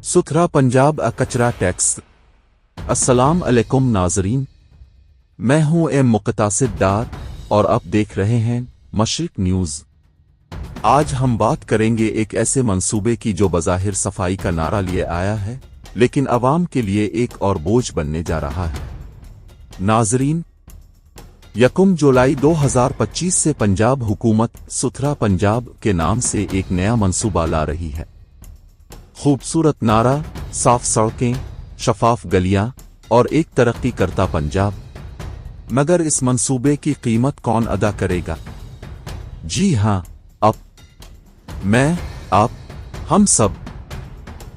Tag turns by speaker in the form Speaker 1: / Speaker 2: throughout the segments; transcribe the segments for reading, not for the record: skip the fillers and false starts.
Speaker 1: ستھرا پنجاب کچرا ٹیکس۔ السلام علیکم ناظرین، میں ہوں ایم مقتصد ڈار اور آپ دیکھ رہے ہیں مشرق نیوز۔ آج ہم بات کریں گے ایک ایسے منصوبے کی جو بظاہر صفائی کا نعرہ لیے آیا ہے لیکن عوام کے لیے ایک اور بوجھ بننے جا رہا ہے۔ ناظرین، 1 جولائی 2025 سے پنجاب حکومت ستھرا پنجاب کے نام سے ایک نیا منصوبہ لا رہی ہے۔ خوبصورت نعرہ، صاف سڑکیں، شفاف گلیاں اور ایک ترقی کرتا پنجاب۔ مگر اس منصوبے کی قیمت کون ادا کرے گا؟ جی ہاں، میں، آپ، ہم سب۔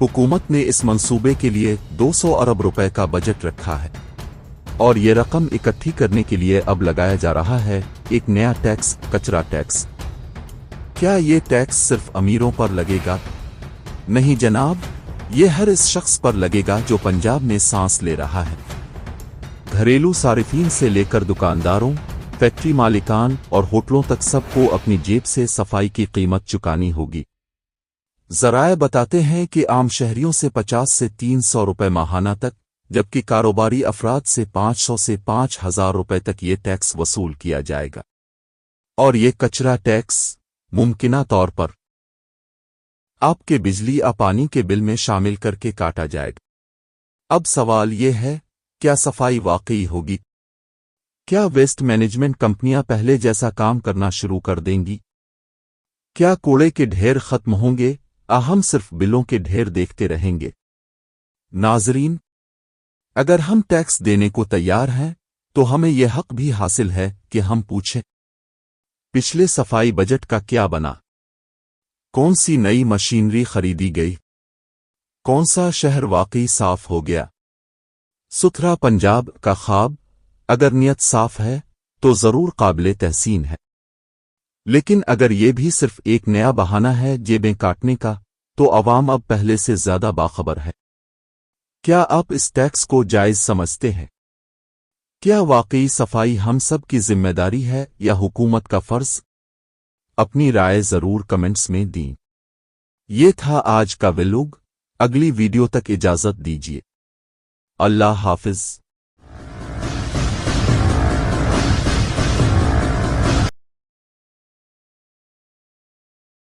Speaker 1: حکومت نے اس منصوبے کے لیے 200 ارب روپے کا بجٹ رکھا ہے اور یہ رقم اکٹھی کرنے کے لیے اب لگایا جا رہا ہے ایک نیا ٹیکس، کچرا ٹیکس۔ کیا یہ ٹیکس صرف امیروں پر لگے گا؟ نہیں جناب، یہ ہر اس شخص پر لگے گا جو پنجاب میں سانس لے رہا ہے۔ گھریلو صارفین سے لے کر دکانداروں، فیکٹری مالکان اور ہوٹلوں تک سب کو اپنی جیب سے صفائی کی قیمت چکانی ہوگی۔ ذرائع بتاتے ہیں کہ عام شہریوں سے 50 سے 300 روپے ماہانہ تک، جبکہ کاروباری افراد سے 500 سے 5000 روپے تک یہ ٹیکس وصول کیا جائے گا، اور یہ کچرا ٹیکس ممکنہ طور پر آپ کے بجلی یا پانی کے بل میں شامل کر کے کاٹا جائے گا۔ اب سوال یہ ہے، کیا صفائی واقعی ہوگی؟ کیا ویسٹ مینجمنٹ کمپنیاں پہلے جیسا کام کرنا شروع کر دیں گی؟ کیا کوڑے کے ڈھیر ختم ہوں گے یا ہم صرف بلوں کے ڈھیر دیکھتے رہیں گے؟ ناظرین، اگر ہم ٹیکس دینے کو تیار ہیں تو ہمیں یہ حق بھی حاصل ہے کہ ہم پوچھیں، پچھلے صفائی بجٹ کا کیا بنا؟ کون سی نئی مشینری خریدی گئی؟ کون سا شہر واقعی صاف ہو گیا؟ ستھرا پنجاب کا خواب اگر نیت صاف ہے تو ضرور قابل تحسین ہے، لیکن اگر یہ بھی صرف ایک نیا بہانہ ہے جیبیں کاٹنے کا تو عوام اب پہلے سے زیادہ باخبر ہے۔ کیا آپ اس ٹیکس کو جائز سمجھتے ہیں؟ کیا واقعی صفائی ہم سب کی ذمہ داری ہے یا حکومت کا فرض؟ اپنی رائے ضرور کمنٹس میں دیں۔ یہ تھا آج کا ویلوگ، اگلی ویڈیو تک اجازت دیجیے۔ اللہ حافظ۔